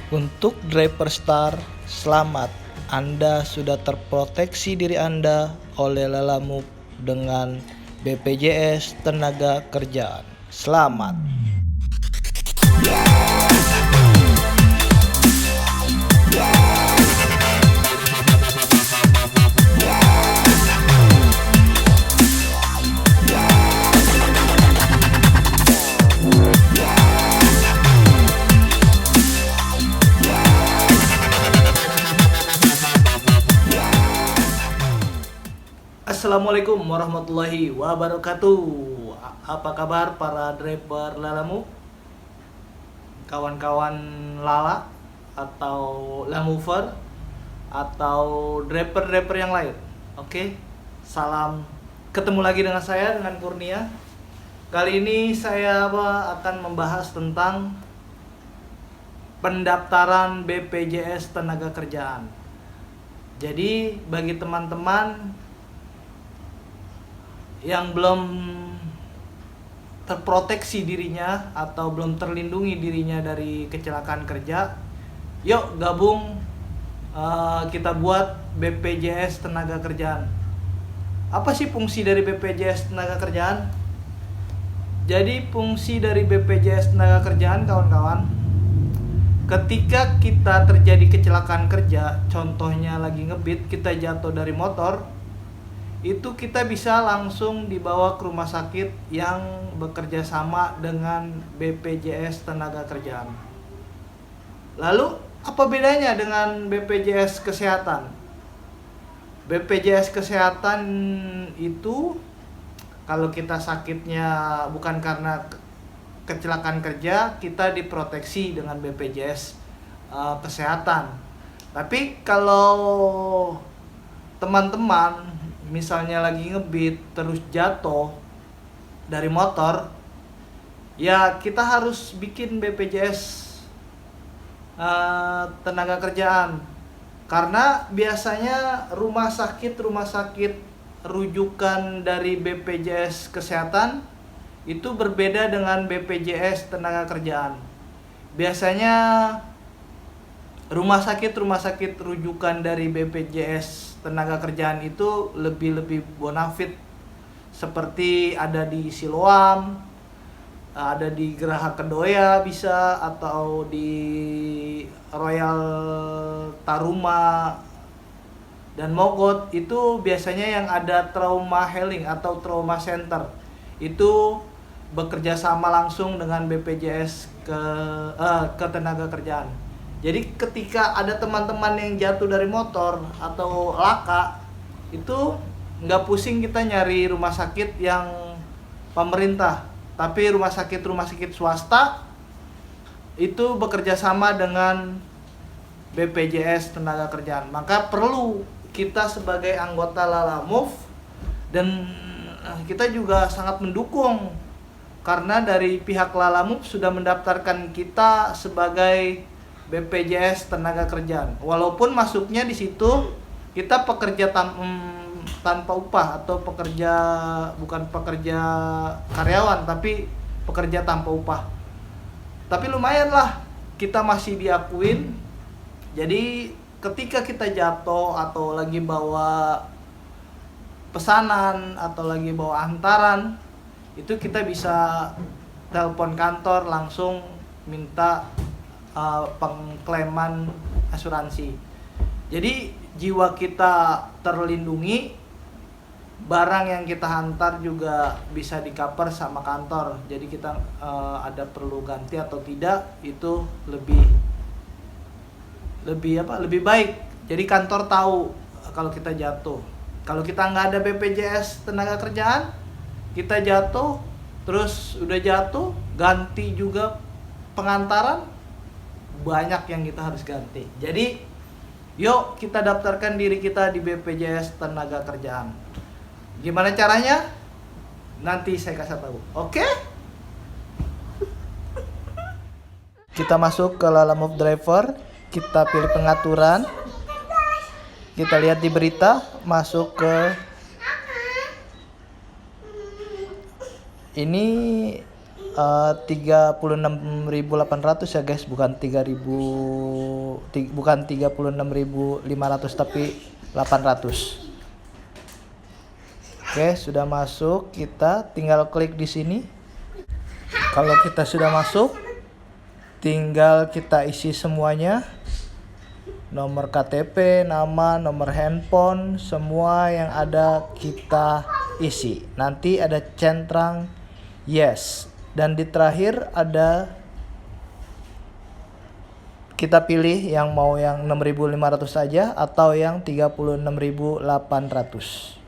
Untuk driver star, selamat. Anda sudah terproteksi diri Anda oleh Lalamove dengan BPJS Tenaga Kerjaan. Selamat. Assalamualaikum warahmatullahi wabarakatuh. Apa kabar para driver Lalamove, kawan-kawan Lala atau Lamover atau driver-driver yang lain? Oke, salam. Ketemu lagi dengan saya, dengan Kurnia. Kali ini saya akan membahas tentang pendaftaran BPJS Tenaga Kerjaan. Jadi bagi teman-teman yang belum terproteksi dirinya atau belum terlindungi dirinya dari kecelakaan kerja, yuk gabung, kita buat BPJS Tenaga Kerjaan. Apa sih fungsi dari BPJS Tenaga Kerjaan? Jadi fungsi dari BPJS Tenaga Kerjaan, kawan-kawan, ketika kita terjadi kecelakaan kerja, contohnya lagi ngebit, kita jatuh dari motor, itu kita bisa langsung dibawa ke rumah sakit yang bekerja sama dengan BPJS Tenaga Kerjaan. Lalu apa bedanya dengan BPJS Kesehatan? BPJS Kesehatan itu kalau kita sakitnya bukan karena kecelakaan kerja, kita diproteksi dengan BPJS Kesehatan. Tapi kalau teman-teman misalnya lagi ngebit terus jatuh dari motor, ya kita harus bikin BPJS Tenaga Kerjaan, karena biasanya rumah sakit rujukan dari BPJS Kesehatan itu berbeda dengan BPJS Tenaga Kerjaan. Biasanya rumah sakit rujukan dari BPJS Tenaga Kerjaan itu lebih bonafit, seperti ada di Siloam, ada di Geraha Kedoya bisa, atau di Royal Taruma dan Mogot. Itu biasanya yang ada trauma healing atau trauma center, itu bekerja sama langsung dengan BPJS ke Tenaga Kerjaan. Jadi ketika ada teman-teman yang jatuh dari motor atau laka, itu nggak pusing kita nyari rumah sakit yang pemerintah, tapi rumah sakit swasta itu bekerja sama dengan BPJS Tenaga Kerjaan. Maka perlu kita sebagai anggota Lalamove, dan kita juga sangat mendukung, karena dari pihak Lalamove sudah mendaftarkan kita sebagai BPJS Tenaga Kerjaan. Walaupun masuknya di situ kita pekerja tanpa upah, atau bukan pekerja karyawan, tapi pekerja tanpa upah. Tapi lumayan lah, kita masih diakuin. Jadi ketika kita jatuh atau lagi bawa pesanan atau lagi bawa antaran, itu kita bisa telepon kantor langsung minta pengklaiman asuransi. Jadi jiwa kita terlindungi, barang yang kita hantar juga bisa di-cover sama kantor. Jadi kita ada perlu ganti atau tidak, itu lebih baik. Jadi kantor tahu kalau kita jatuh. Kalau kita nggak ada BPJS Tenaga Kerjaan, kita jatuh, terus udah jatuh, ganti juga pengantaran, banyak yang kita harus ganti. Jadi yuk kita daftarkan diri kita di BPJS Tenaga Kerjaan. Gimana caranya? Nanti saya kasih tahu. Oke? Kita masuk ke Lalamove Driver, kita pilih pengaturan, kita lihat di berita, masuk ke ini 36.800 ya guys, bukan 36.500 tapi 800. Oke, sudah masuk, kita tinggal klik di sini. Kalau kita sudah masuk, tinggal kita isi semuanya. Nomor KTP, nama, nomor handphone, semua yang ada kita isi. Nanti ada centang yes. Dan di terakhir ada, kita pilih yang mau yang 6.500 saja atau yang 36.800.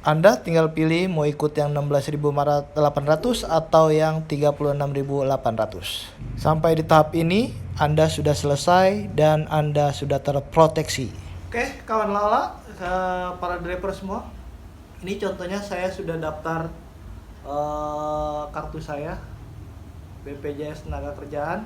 Anda tinggal pilih mau ikut yang 16.800 atau yang 36.800. Sampai di tahap ini Anda sudah selesai dan Anda sudah terproteksi. Oke, kawan Lala, para driver semua. Ini contohnya saya sudah daftar kartu saya BPJS Tenagakerjaan.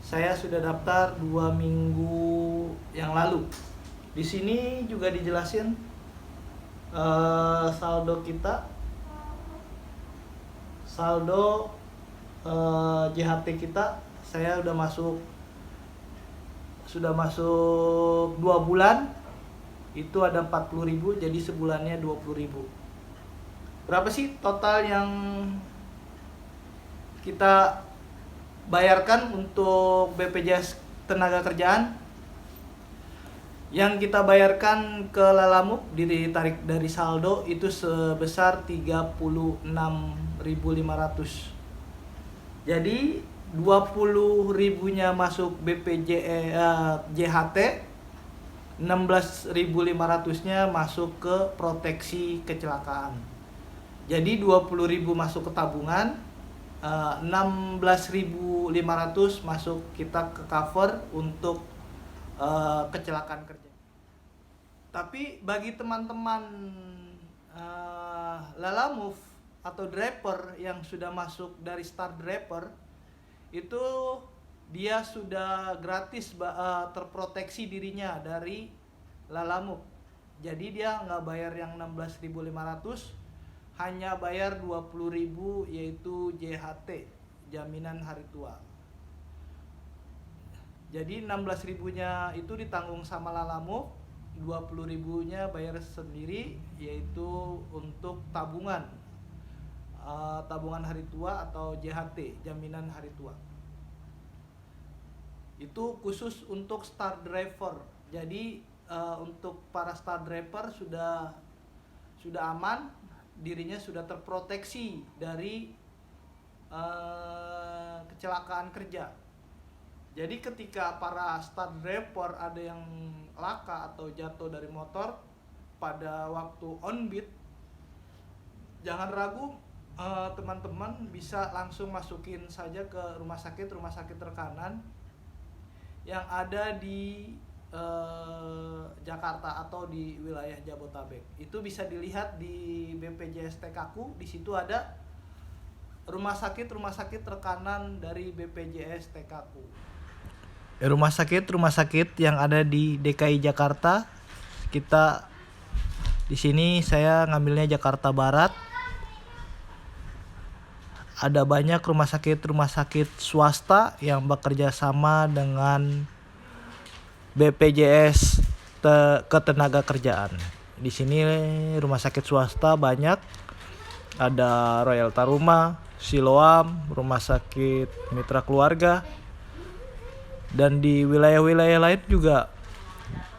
Saya sudah daftar 2 minggu yang lalu. Di sini juga dijelasin saldo kita, saldo JHT kita. Saya sudah masuk 2 bulan, itu ada 40.000, jadi sebulannya 20.000. Berapa sih total yang kita bayarkan untuk BPJS Tenagakerjaan? Yang kita bayarkan ke Lalamove ditarik dari saldo itu sebesar 36.500. Jadi 20.000-nya masuk JHT, 16.500-nya masuk ke proteksi kecelakaan. Jadi 20.000 masuk ke tabungan, 16.500 masuk kita ke cover untuk kecelakaan kerja. Tapi bagi teman-teman Lalamove atau driver yang sudah masuk dari start driver, itu dia sudah gratis terproteksi dirinya dari Lalamove. Jadi dia nggak bayar yang 16.500, hanya bayar 20.000 yaitu JHT, jaminan hari tua. Jadi 16.000-nya itu ditanggung sama Lalamove, 20.000-nya bayar sendiri, yaitu untuk tabungan hari tua atau JHT, jaminan hari tua. Itu khusus untuk start driver. Jadi untuk para start driver sudah aman, dirinya sudah terproteksi dari kecelakaan kerja. Jadi ketika para start driver ada yang laka atau jatuh dari motor pada waktu on beat, jangan ragu, teman-teman bisa langsung masukin saja ke rumah sakit rekanan yang ada di Jakarta atau di wilayah Jabotabek. Itu bisa dilihat di BPJS TKku. Di situ ada rumah sakit rekanan dari BPJS TKku. Rumah sakit yang ada di DKI Jakarta. Kita di sini saya ngambilnya Jakarta Barat. Ada banyak rumah sakit swasta yang bekerja sama dengan BPJS Ketenagakerjaan. Di sini rumah sakit swasta banyak. Ada Royal Taruma, Siloam, Rumah Sakit Mitra Keluarga. Dan di wilayah-wilayah lain juga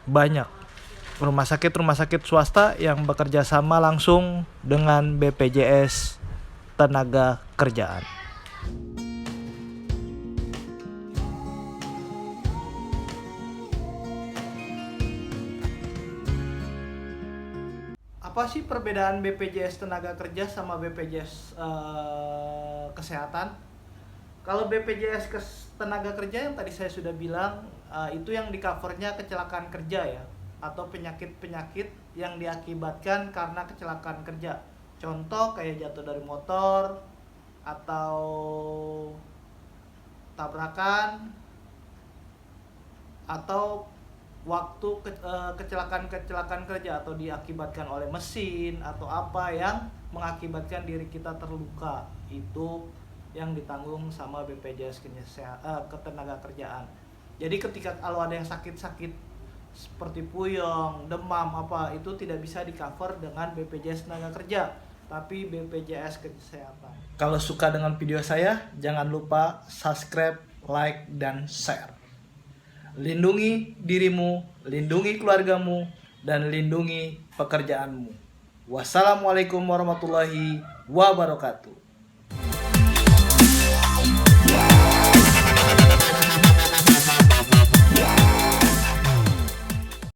banyak rumah sakit swasta yang bekerja sama langsung dengan BPJS Tenagakerjaan. Apa sih perbedaan BPJS Tenaga Kerja sama BPJS Kesehatan? Kalau BPJS Tenaga Kerja yang tadi saya sudah bilang, itu yang di covernya kecelakaan kerja ya, atau penyakit-penyakit yang diakibatkan karena kecelakaan kerja. Contoh kayak jatuh dari motor atau tabrakan, atau waktu kecelakaan kerja atau diakibatkan oleh mesin atau apa yang mengakibatkan diri kita terluka, itu yang ditanggung sama BPJS Ketenagakerjaan. Jadi ketika kalau ada yang sakit-sakit seperti puyeng, demam apa, itu tidak bisa di cover dengan BPJS Tenaga Kerja, tapi BPJS Kesehatan. Kalau suka dengan video saya, jangan lupa subscribe, like, dan share. Lindungi dirimu, lindungi keluargamu, dan lindungi pekerjaanmu. Wassalamualaikum warahmatullahi wabarakatuh.